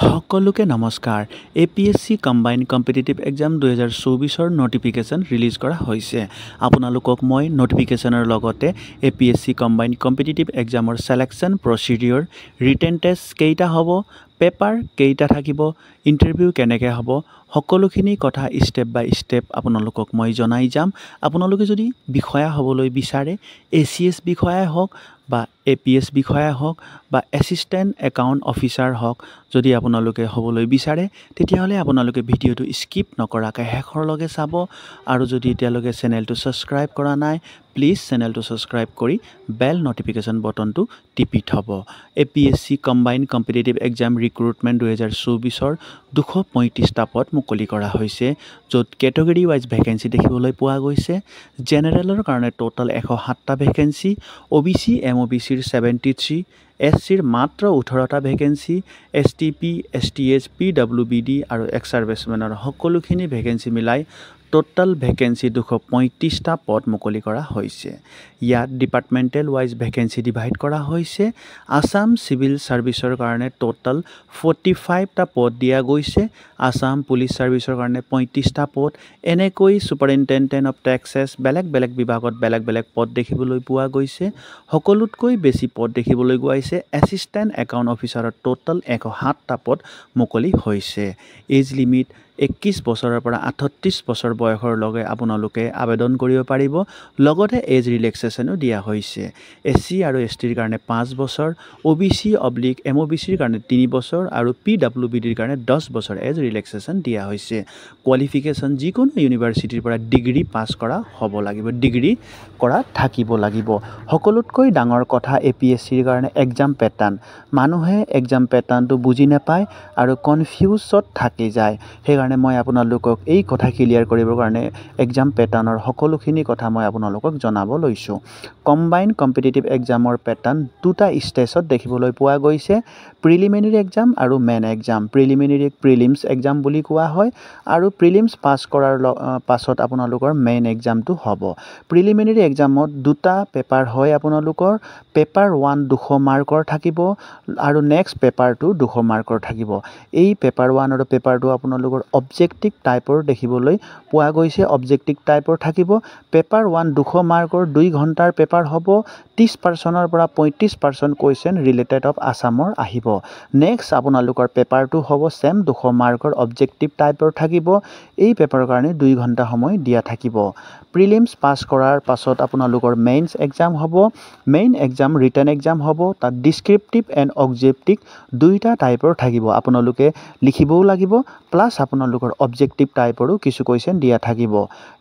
সকলোকে নমস্কাৰ। APSC combined competitive exam 2024ৰ নটিফিকেশ্যন ৰিলিজ কৰা হৈছে। আপোনালোকক মই নটিফিকেশ্যনৰ লগতে APSC কম্বাইন কম্পিটিটিভ এক্সামৰ সিলেকশ্যন প্ৰচিডিউৰ, ৰিটেন টেষ্ট কেইটা হ'ব, পেপাৰ কেইটা থাকিব, ইণ্টাৰভিউ কেনেকৈ হ'ব, সকলোখিনি কথা ষ্টেপ বাই ষ্টেপ আপোনালোকক মই জনাই যাম। আপোনালোকে যদি বিষয়া হ'বলৈ বিচাৰে, ACS বিষয়াই হওক বা APS বিষয়া হওক বা এছিষ্টেণ্ট একাউণ্ট অফিচাৰ হওক, যদি আপোনালোকে হ'বলৈ বিচাৰে তেতিয়াহ'লে আপোনালোকে ভিডিঅ'টো স্কিপ নকৰাকৈ শেষৰলৈকে চাব। আৰু যদি এতিয়ালৈকে চেনেলটো ছাবস্ক্ৰাইব কৰা নাই, প্লিজ চেনেলটো ছাবস্ক্ৰাইব কৰি বেল নটিফিকেশ্যন বটনটো টিপি থ'ব। APSC combined competitive exam recruitment 2024ৰ 235টা পদ মুকলি কৰা হৈছে, য'ত কেটেগৰী ৱাইজ ভেকেঞ্চি দেখিবলৈ পোৱা গৈছে। জেনেৰেলৰ কাৰণে টোটেল 107টা ভেকেঞ্চি, OBC MOBCৰ 73, SCৰ মাত্ৰ 18টা ভেকেঞ্চি, STP STH PWBD আৰু এক্স ছাৰ্ভিচমেনৰ সকলোখিনি ভেকেঞ্চি মিলাই টোটেল ভেকেঞ্চি 235টা পদ মুকলি কৰা হৈছে। ইয়াত ডিপাৰ্টমেণ্টেল ৱাইজ ভেকেঞ্চি ডিভাইড কৰা হৈছে। আছাম চিভিল ছাৰ্ভিচৰ কাৰণে টোটেল 45টা পদ দিয়া গৈছে। আছাম পুলিচ ছাৰ্ভিচৰ কাৰণে 35টা পদ। এনেকৈ ছুপাৰিনটেণ্ডেণ্ট অফ টেক্সেছ বেলেগ বেলেগ বিভাগত বেলেগ বেলেগ পদ দেখিবলৈ পোৱা গৈছে। সকলোতকৈ বেছি পদ দেখিবলৈ গৈছে এছিষ্টেণ্ট একাউণ্ট অফিচাৰৰ টোটেল 107টা পদ মুকলি হৈছে। এজ লিমিট 21 বছৰৰ পৰা 38 বছৰ বয়সৰলৈকে আপোনালোকে আবেদন কৰিব পাৰিব। লগতে এজ ৰিলেক্সেশ্যনো দিয়া হৈছে। SC আৰু STৰ কাৰণে 5 বছৰ, OBC/MOBCৰ কাৰণে 3 বছৰ আৰু PWBDৰ কাৰণে 10 বছৰ এজ ৰিলেক্সেশ্যন দিয়া হৈছে। কোৱালিফিকেশ্যন যিকোনো ইউনিভাৰ্চিটিৰ পৰা ডিগ্ৰী পাছ কৰা হ'ব লাগিব, ডিগ্ৰী কৰা থাকিব লাগিব। সকলোতকৈ ডাঙৰ কথা APSCৰ কাৰণে এক্সাম পেটাৰ্ণ। মানুহে এক্সাম পেটাৰ্ণটো বুজি নাপায় আৰু কনফিউজত থাকি যায়। সেইকাৰণে মই আপোনালোকক এই কথা ক্লিয়াৰ কৰিবৰ কাৰণে এক্সাম পেটাৰ্ণৰ সকলোখিনি কথা মই আপোনালোকক জনাব লৈছোঁ। কম্বাইন কম্পিটিটিভ এক্সামৰ পেটাৰ্ণ দুটা ষ্টেজত দেখিবলৈ পোৱা গৈছে, প্ৰিলিমিনেৰী এক্সাম আৰু মেইন এক্সাম। প্ৰিলিমিনেৰীক প্ৰিলিমছ এক্সাম বুলি কোৱা হয় আৰু প্ৰিলিমছ পাছ কৰাৰ পাছত আপোনালোকৰ মেইন এক্সামটো হ'ব। প্ৰিলিমিনেৰী এক্সামত দুটা পেপাৰ হয় আপোনালোকৰ। পেপাৰ 1 200 মাৰ্কৰ থাকিব আৰু নেক্সট পেপাৰটো 200 মাৰ্কৰ থাকিব। এই পেপাৰ 1 আৰু পেপাৰ 2 আপোনালোকৰ অবজেক্টিভ টাইপৰ দেখিবলৈ পোৱা গৈছে। অবজেক্টিভ টাইপৰ থাকিব। পেপাৰ 1 200 মাৰ্কৰ 2 ঘণ্টাৰ পেপাৰ হ'ব। 30% পৰা 35% কুৱেশ্যন ৰিলেটেড অফ আছামৰ আহিব। নেক্সট আপোনালোকৰ পেপাৰ 2 হ'ব চেম 200 মাৰ্কৰ অবজেক্টিভ টাইপৰ থাকিব। এই পেপাৰৰ কাৰণে 2 ঘণ্টা সময় দিয়া থাকিব। প্ৰিলিমছ পাছ কৰাৰ পাছত আপোনালোকৰ মেইনছ এক্সাম হ'ব। মেইন এক্সাম ৰিটেন এক্সাম হ'ব। তাত ডিছক্ৰিপটিভ এণ্ড অবজেক্টিভ দুইটা টাইপৰ থাকিব। আপোনালোকে লিখিবও লাগিব, প্লাছ আপোনালোকৰ অবজেক্টিভ টাইপৰো কিছু কুৱেশ্যন দিয়া থাকিব।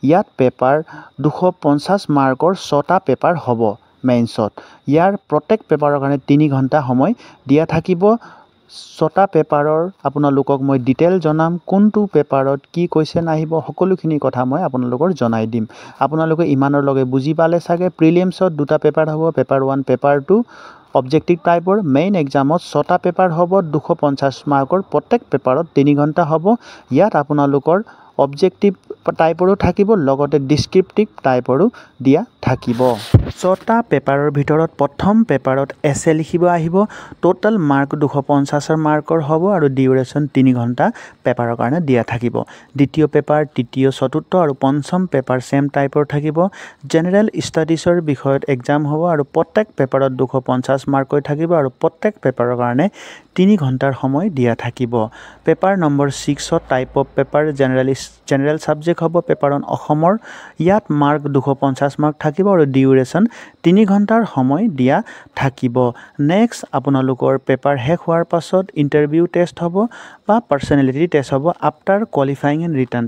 ইয়াত পেপাৰ 250 মাৰ্কৰ 6টা পেপাৰ হ'ব মেইনছত। ইয়াৰ প্ৰত্যেক পেপাৰৰ কাৰণে 3 ঘণ্টা সময় দিয়া থাকিব। 6টা পেপাৰৰ আপোনালোকক মই ডিটেইল জনাম, কোনটো পেপাৰত কি কুৱেশ্যন আহিব সকলোখিনি কথা মই আপোনালোকৰ জনাই দিম। আপোনালোকে ইমানৰ লগে বুজি পালে চাগে। প্ৰিলিমছত দুটা পেপাৰ হ'ব, পেপাৰ 1 পেপাৰ 2 অবজেক্টিভ টাইপৰ। মেইন এক্সামত 6টা পেপাৰ হ'ব 250 মাৰ্কৰ, প্ৰত্যেক পেপাৰত 3 ঘণ্টা হ'ব। ইয়াত আপোনালোকৰ অবজেক্টিভ টাইপৰো থাকিব, লগতে ডিছক্ৰিপটিভ টাইপৰো দিয়া থাকিব। 6টা পেপাৰৰ ভিতৰত প্ৰথম পেপাৰত এছে লিখিব আহিব। টোটেল মাৰ্ক 250 মাৰ্কৰ হ'ব আৰু ডিউৰেশ্যন 3 ঘণ্টা পেপাৰৰ কাৰণে দিয়া থাকিব। দ্বিতীয় পেপাৰ, তৃতীয়, চতুৰ্থ আৰু পঞ্চম পেপাৰ চেম টাইপৰ থাকিব। জেনেৰেল ষ্টাডিজৰ বিষয়ত এক্সাম হ'ব আৰু প্ৰত্যেক পেপাৰত 250 মাৰ্কৈ থাকিব আৰু প্ৰত্যেক পেপাৰৰ কাৰণে 3 ঘণ্টাৰ সময় দিয়া থাকিব। পেপাৰ নম্বৰ 6ত type of paper general subject হ'ব। পেপাৰ 1 অসমৰ। ইয়াত মাৰ্ক 250 মাৰ্ক থাকিব আৰু ডিউৰেশ্যন 3 ঘণ্টাৰ সময় দিয়া থাকিব। নেক্সট আপোনালোকৰ পেপাৰ শেষ হোৱাৰ পাছত ইণ্টাৰভিউ টেষ্ট হ'ব বা পাৰ্চনেলিটি টেষ্ট হ'ব after qualifying and written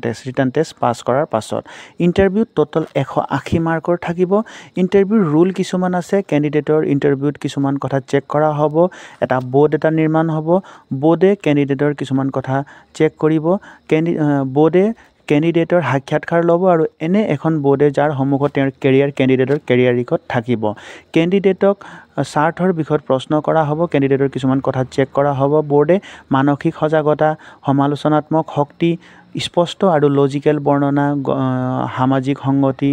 test পাছ কৰাৰ পাছত। ইণ্টাৰভিউত টোটেল 180 মাৰ্কৰ থাকিব। ইণ্টাৰভিউৰ ৰুল কিছুমান আছে। কেণ্ডিডেটৰ ইণ্টাৰভিউত কিছুমান কথা চেক কৰা হ'ব। এটা বোৰ্ড এটা নিৰ্মাণ হ'ব। বোৰ্ডে কেণ্ডিডেটৰ কিছুমান কথা চেক কৰিব। বোৰ্ডে কেণ্ডিডেটৰ সাক্ষাৎকাৰ ল'ব আৰু এনে এখন বোৰ্ডে যাৰ সন্মুখত তেওঁৰ কেণ্ডিডেটৰ কেৰিয়াৰ ৰেকৰ্ড থাকিব। কেণ্ডিডেটক স্বাৰ্থৰ বিষয়ত প্ৰশ্ন কৰা হ'ব। কেণ্ডিডেটৰ কিছুমান কথা চেক কৰা হ'ব। বোৰ্ডে মানসিক সজাগতা, সমালোচনাত্মক শক্তি, স্পষ্ট আৰু লজিকেল বৰ্ণনা, সামাজিক সংগতি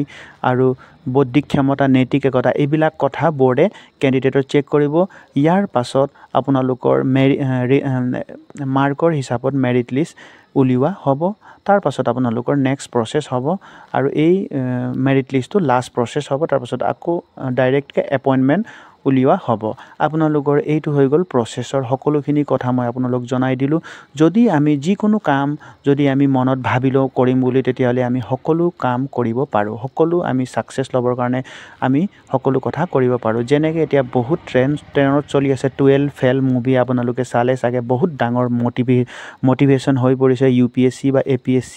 আৰু বৌদ্ধিক ক্ষমতা, নৈতিক একতা এইবিলাক কথা বোৰ্ডে কেণ্ডিডেটৰ চেক কৰিব। ইয়াৰ পাছত আপোনালোকৰ মাৰ্কৰ হিচাপত মেৰিট লিষ্ট উলিওৱা হ'ব তাৰ পাছত আপোনালোকৰ নেক্সট প্ৰচেছ হ'ব আৰু এই মেৰিট লিষ্টটো লাষ্ট প্ৰচেছ হ'ব তাৰ পাছত আকৌ ডাইৰেক্টকৈ এপইণ্টমেণ্ট উলিওৱা হ'ব আপোনালোকৰ এইটো হৈ গ'ল প্ৰচেছৰ সকলোখিনি কথা মই আপোনালোক জনাই দিলোঁ যদি আমি যিকোনো কাম যদি আমি মনত ভাবি লওঁ কৰিম বুলি তেতিয়াহ'লে আমি সকলো কাম কৰিব পাৰোঁ সকলো আমি ছাকচেছ ল'বৰ কাৰণে আমি সকলো কথা কৰিব পাৰোঁ যেনেকৈ এতিয়া বহুত ট্ৰেণ্ডত চলি আছে 12 ফেল মুভি আপোনালোকে চালে চাগে বহুত ডাঙৰ মটিভেশ্যন হৈ পৰিছে UPSC বা APSC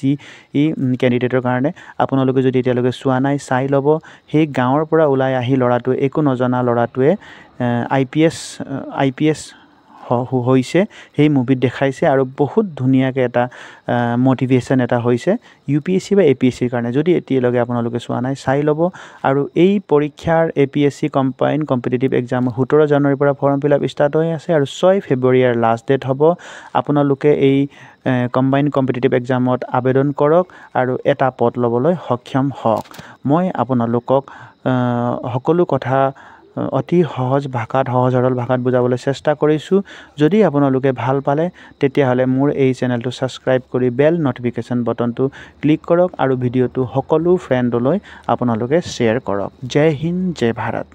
কেণ্ডিডেটৰ কাৰণে আপোনালোকে যদি এতিয়ালৈকে চোৱা নাই চাই ল'ব সেই গাঁৱৰ পৰা ওলাই আহি ল'ৰাটোৱে একো নজনা ল'ৰাটোৱে IPS হৈছে সেই মুভিত দেখাইছে আৰু বহুত ধুনীয়াকৈ এটা মটিভেশ্যন এটা হৈছে UPSC বা APSCৰ কাৰণে যদি এতিয়ালৈকে আপোনালোকে চোৱা নাই চাই ল'ব আৰু এই পৰীক্ষাৰ APSC কম্বাইণ্ড কম্পিটিটিভ এক্সাম 17 জানুৱাৰীৰ পৰা ফৰ্ম ফিল আপ ষ্টাৰ্ট হৈ আছে আৰু 6 ফেব্ৰুৱাৰীৰ লাষ্ট ডেট হ'ব আপোনালোকে এই কম্বাইণ্ড কম্পিটিটিভ এক্সামত আবেদন কৰক আৰু এটা পদ ল'বলৈ সক্ষম হওক মই আপোনালোকক সকলো কথা অতি সহজ ভাষাত সহজ সৰল ভাষাত বুজাবলৈ চেষ্টা কৰিছোঁ যদি আপোনালোকে ভাল পালে তেতিয়াহ'লে মোৰ এই চেনেলটো ছাবস্ক্ৰাইব কৰি বেল নটিফিকেশ্যন বটনটো ক্লিক কৰক আৰু ভিডিঅ'টো সকলো ফ্ৰেণ্ডলৈ আপোনালোকে শ্বেয়াৰ কৰক জয় হিন্দ জয় ভাৰত